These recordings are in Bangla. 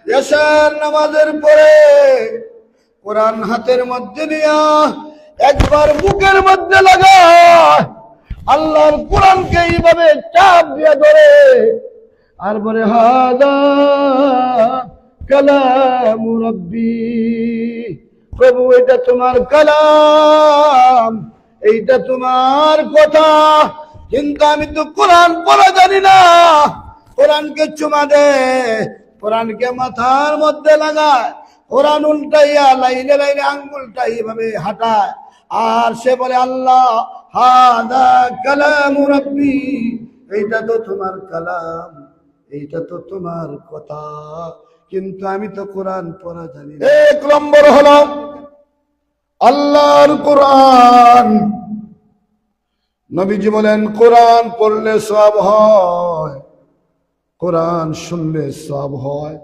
এশার নামাজের পরে কোরআন হাতের মধ্যে নিয়া একবার বুকের মধ্যে লাগায় আল্লাহর কোরআনকে এইভাবে চাপ দিয়ে ধরে আর বলে হাদা কালামু রাব্বি, প্রভু এটা তোমার কালাম, এইটা তোমার কথা, কিন্তু আমি তো কোরআন পড়া জানি না। কোরআনকে চুমা দে, কোরআনকে মাথার মধ্যে লাগায়, কোরআন উল্টাইয়া লাইনে লাইনে আঙ্গুলটা এইভাবে হাঁটায় আর সে বলে আল্লাহ হাদা কালামু রাব্বি, এইটা তো তোমার কালাম, এইটা তো তোমার কথা, কিন্তু আমি তো কোরআন পড়া জানি না। 1 নম্বর হলো আল্লাহর কোরআন। নবীজি বলেন কোরআন পড়লে সওয়াব হয়, কোরআন শুনলে সওয়াব হয়।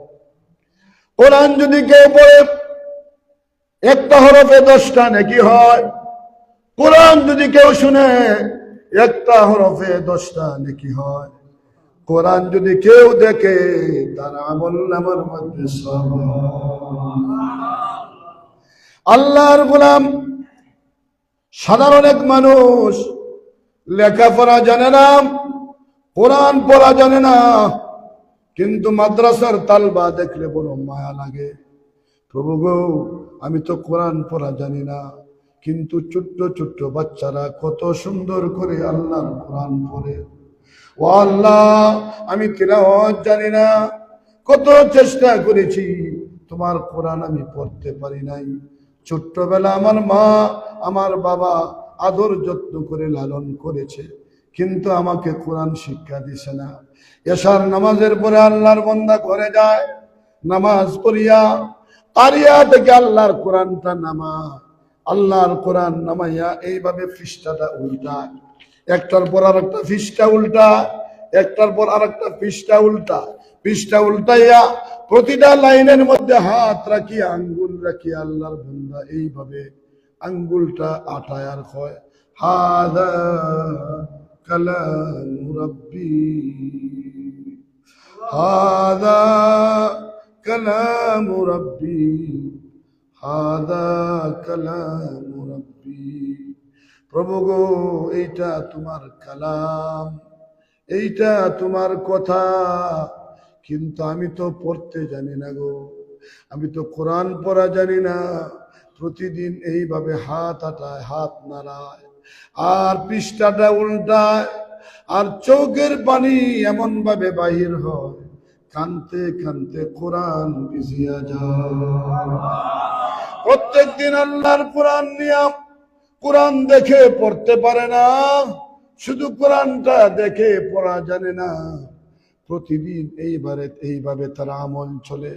কোরআন যদি কেউ পড়ে একটা হরফে 10টা নেকি হয়, কোরআন যদি কেউ শুনে একটা হরফে 10টা নেকি হয়। কোরআন যদি কেউ দেখে তার আমলনামার মধ্যে সওয়াব হয়। আল্লাহর গোলাম সাধারণ এক মানুষ, লেখাপড়া জানে না, কোরআন পড়া জানে না, কিন্তু মাদ্রাসার তালবা দেখলে বড় মায়া লাগে। প্রভু গো, আমি তো কোরআন পড়া জানি না, কিন্তু ছোট্ট ছোট্ট বাচ্চারা কত সুন্দর করে আল্লাহর কোরআন পড়ে। ও আল্লাহ, আমি তিলাওয়াত জানি না, কত চেষ্টা করেছি, তোমার কোরআন আমি পড়তে পারি নাই। ছোট্টবেলা আমার মা আমার বাবা আদর যত্ন করে লালন করেছে, কিন্তু আমাকে কোরআন শিক্ষা দিছে না। এশার নামাজের পরে আল্লাহর বান্দা ঘরে যায়, নামাজ পড়িয়া কারিয়া থেকে আল্লাহর কোরআনটা নামা, আল্লাহর কোরআন নামাইয়া এইভাবে পৃষ্ঠাটা উল্টায়, একটার পর আর একটা পৃষ্ঠা উল্টা, একটার পর আর একটা পৃষ্ঠা উল্টা, পৃষ্ঠা উল্টাইয়া প্রতিটা লাইনের মধ্যে হাত রাখিয়া আঙ্গুল রাখিয়া আল্লাহর বান্দা এইভাবে আঙ্গুলটা আটায় আর কয় হাদা কালামু রাব্বি, হাদা কালামু রাব্বি, হাদা কালামু রাব্বি। প্রভু গো, এইটা তোমার কালাম, এইটা তোমার কথা, কিন্তু আমি তো পড়তে জানি না গো, আমি তো কোরআন পড়া জানি না। প্রতিদিন এইভাবে হাত আটায়, হাত নাড়ায় আর পৃষ্ঠাটা উল্টায়, আর চোখের পানি এমন ভাবে বাহির হয়, কানতে কানতে কোরআন ভিজিয়া যায়। প্রত্যেক দিন আল্লাহর কোরআন নিয়ে কোরআন দেখে পড়তে পারে না, শুধু কোরআনটা দেখে পড়া জানে না। প্রতিদিন এইভাবে তার আমল চলে,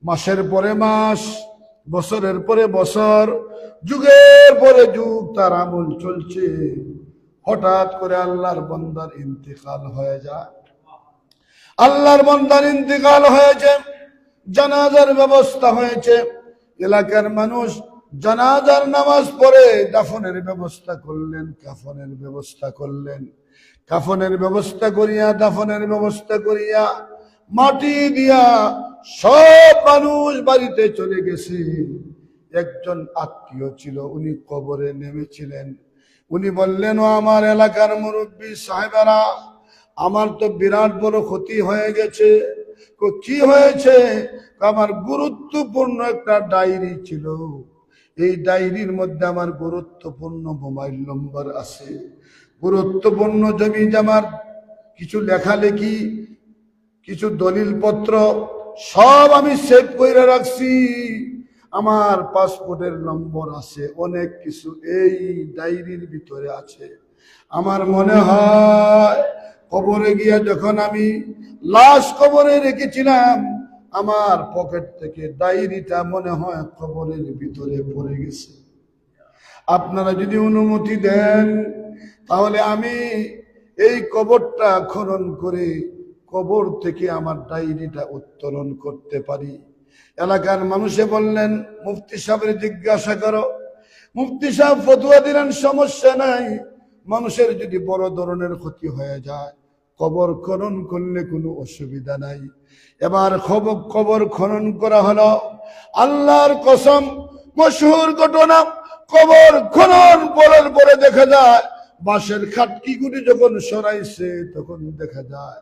মাসের পরে মাস, বছরের পরে বছর, যুগের পরে যুগ তার আমল চলছে। হঠাৎ করে আল্লাহর বান্দার ইন্তেকাল হয়ে যায়। আল্লাহর বান্দার ইন্তেকাল হয়েছে, জানাজার ব্যবস্থা হয়েছে, এলাকার মানুষ জানাজার নামাজ পড়ে দাফনের ব্যবস্থা করলেন, কাফনের ব্যবস্থা করলেন, কাফনের ব্যবস্থা করিয়া দাফনের ব্যবস্থা করিয়া মাটি দিয়া সব মানুষ বাড়িতে চলে গেছে। একজন আত্মীয় ছিল, উনি কবরে নেমেছিলেন। উনি বললেন, ও আমার এলাকার মুরব্বী সাহেবেরা, আমার তো বিরাট বড় ক্ষতি হয়ে গেছে। কি হয়েছে? আমার গুরুত্বপূর্ণ একটা ডায়েরি ছিল, এই ডায়েরির মধ্যে আমার গুরুত্বপূর্ণ মোবাইল নম্বর আছে, গুরুত্বপূর্ণ জমি জমার কিছু লেখালেখি, কিছু দলিল পত্র সব আমি সেভ করে রাখছি, আমার পাসপোর্টের নম্বর আছে, অনেক কিছু এই ডায়েরির ভিতরে আছে। আমার মনে হয় কবরে গিয়া যখন আমি লাশ কবরে রেখেছিলাম, আমার পকেট থেকে ডায়েরিটা মনে হয় কবরের ভিতরে পড়ে গেছে। আপনারা যদি অনুমতি দেন তাহলে আমি এই কবরটা খনন করে কবর থেকে আমার ডায়েরিটা উত্তোলন করতে পারি। এলাকার মানুষে বললেন, মুফতি সাহেবের জিজ্ঞাসা করো। মুফতি সাহেব ফতোয়া দিলেন, সমস্যা নাই, মানুষের যদি বড় ধরনের ক্ষতি হয়ে যায় কবর খনন করলে কোনো অসুবিধা নাই। এবার কবর খনন করা হলো। আল্লাহর কসম, মশহুর ঘটনা, কবর খনন করার পরে দেখা যায় বাঁশের খাটকিগুলি যখন সরাইছে তখন দেখা যায়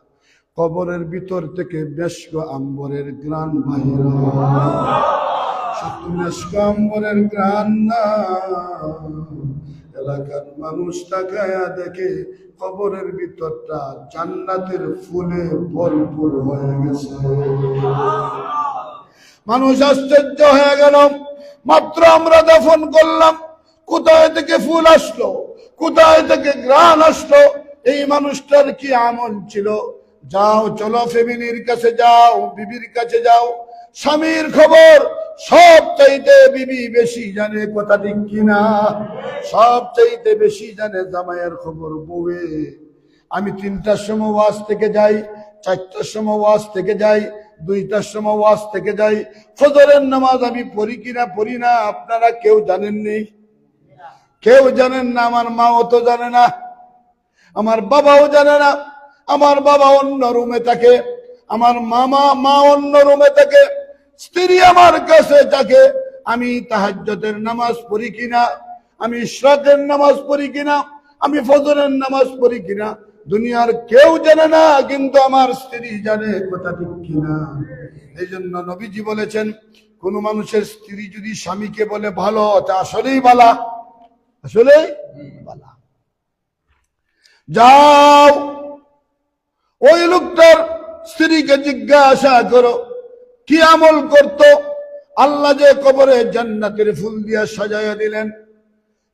কবরের ভিতর থেকে মেশক আম্বরের ঘ্রাণ বাহির হয়। শুধু মেশক আম্বরের ঘ্রাণ না, এলাকার মানুষ তাকায়া দেখে কবরের ভিতরটা জান্নাতের ফুলে ভরপুর হয়ে গেছে। মানুষ আশ্চর্য হয়ে গেল। মাত্র আমরা দাফন করলাম, কোথায় থেকে ফুল আসলো, কোথায় থেকে ঘ্রাণ আসলো? এই মানুষটার কি আমল ছিল? যাও, চলো ফ্যামিলির কাছে যাও, বিবির কাছে যাও। স্বামীর খবর সব চাইতে বিবি বেশি জানে, কথা ঠিক কিনা? সব চাইতে বেশি জানে জামাইয়ের খবর বউয়ে। আমি 3টার সময় ওয়াজ থেকে যাই, 4টার সময় ওয়াজ থেকে যাই, 2টার সময় ওয়াজ থেকে যাই। ফজরের নামাজ আমি পড়ি কিনা পড়ি না আপনারা কেউ জানেননি, কেউ জানেন না। আমার মাও তো জানে না, আমার বাবাও জানে না। আমার বাবা অন্য রুমে থাকে, আমার মা অন্য রুমে থাকে, স্ত্রী আমার কাছে থাকে। আমি তাহাজ্জুদের নামাজ পড়ি কিনা, আমি ইশরাকের নামাজ পড়ি কিনা, আমি ফজরের নামাজ পড়ি কিনা দুনিয়ার কেউ জানে না, কিন্তু আমার স্ত্রী জানে, কথা ঠিক কিনা? এই জন্য নবীজি বলেছেন, কোন মানুষের স্ত্রী যদি স্বামীকে বলে ভালো, তা আসলেই বালা, আসলেই বালা। যাও, ওই লোকটার স্ত্রীকে জিজ্ঞাসা করো কি আমল করত। আল্লাহ যে কবরে জান্নাতের ফুল দিয়া সাজাইয়া দিলেন।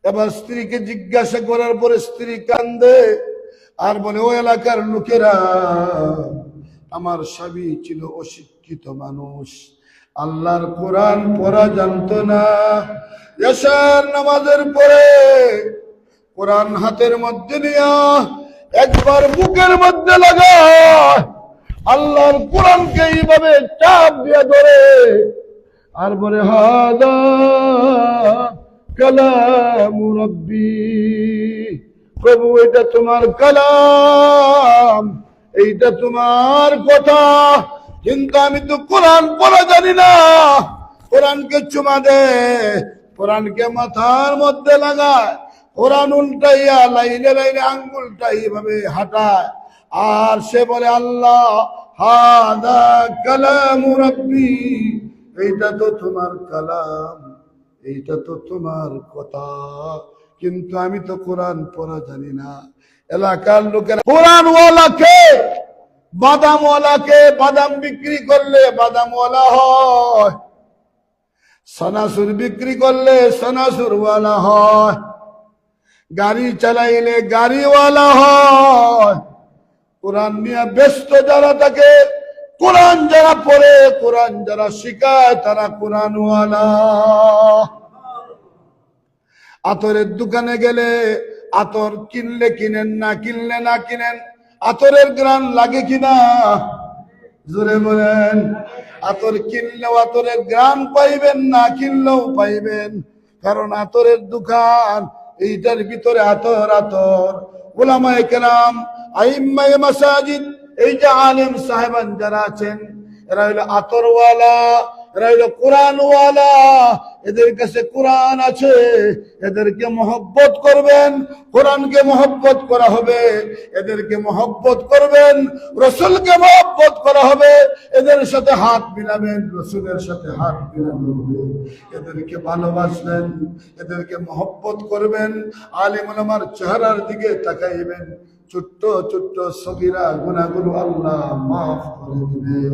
এবার স্ত্রীকে জিজ্ঞাসা করার পরে স্ত্রী কান্দে আর বলে, ও এলাকার লোকেরা, আমার স্বামী ছিল অশিক্ষিত মানুষ, আল্লাহর কোরআন পড়া জানতো না। এশার নামাজের পরে কোরআন হাতের মধ্যে নিয়া একবার বুকের মধ্যে লাগায় আল্লাহর কোরআনকে এইভাবে চাপ দিয়ে ধরে আর বলে, হাদা কালামু রাব্বি, প্রভু এটা তোমার কালাম, এইটা তোমার কথা, কিন্তু আমি তো কোরআন পড়া জানি না। কোরআনকে চুমা দে, কোরআনকে মাথার মধ্যে লাগায়, কোরআন উল্টাইয়া লাইনে লাইনে আঙ্গুলটা এইভাবে হাঁটায় আর সে বলে, আল্লাহ হাদা কালামু রাব্বি, এইটা তো তোমার কালাম, এইটা তো তোমার কথা, কিন্তু আমি তো কোরআন পড়া জানি না। এলাকার লোকেরা কোরআনওয়ালাকে, বাদামওয়ালাকে, বাদাম বিক্রি করলে বাদামওয়ালা হয়, সানাসুর বিক্রি করলে সানাসুরওয়ালা হয়, গাড়ি চালাইলে গাড়িওয়ালা হয়। কোরআন নিয়ে ব্যস্ত যারা থাকে, কোরআন যারা পড়ে, কোরআন যারা শিখায়, তারা কোরআনওয়ালা। আতরের দোকানে গেলে আতর কিনলে কিনেন, না কিনলে না কিনেন, আতরের ঘ্রাণ লাগে কিনা? জোরে বলেন। আতর কিনলেও আতরের ঘ্রাণ পাইবেন, না কিনলেও পাইবেন, কারণ আতরের দোকান, এইটার ভিতরে আতর আতর। উলামায়ে কেরাম, আইম্মায়ে মাসাজিদ, এই যে আলেম সাহেবান যারা আছেন, এরা হইল আতরওয়ালা, এরা হইল কোরআনওয়ালা। এদের কাছে কোরআন আছে, এদেরকে মহব্বত করবেন, কোরআনকে মহব্বত করা হবে। এদেরকে মহব্বত করবেন, রসুলকে মহব্বত করা হবে। এদের সাথে হাত মিলাবেন, রসুলের সাথে হাত মিলানো হবে। এদেরকে ভালোবাসবেন, এদেরকে মহব্বত করবেন। আলেম ওলামার চেহারার দিকে তাকাইবেন, ছোট্ট ছোট্ট সগীরা গুনাহগুলো আল্লাহ মাফ করে দিবেন।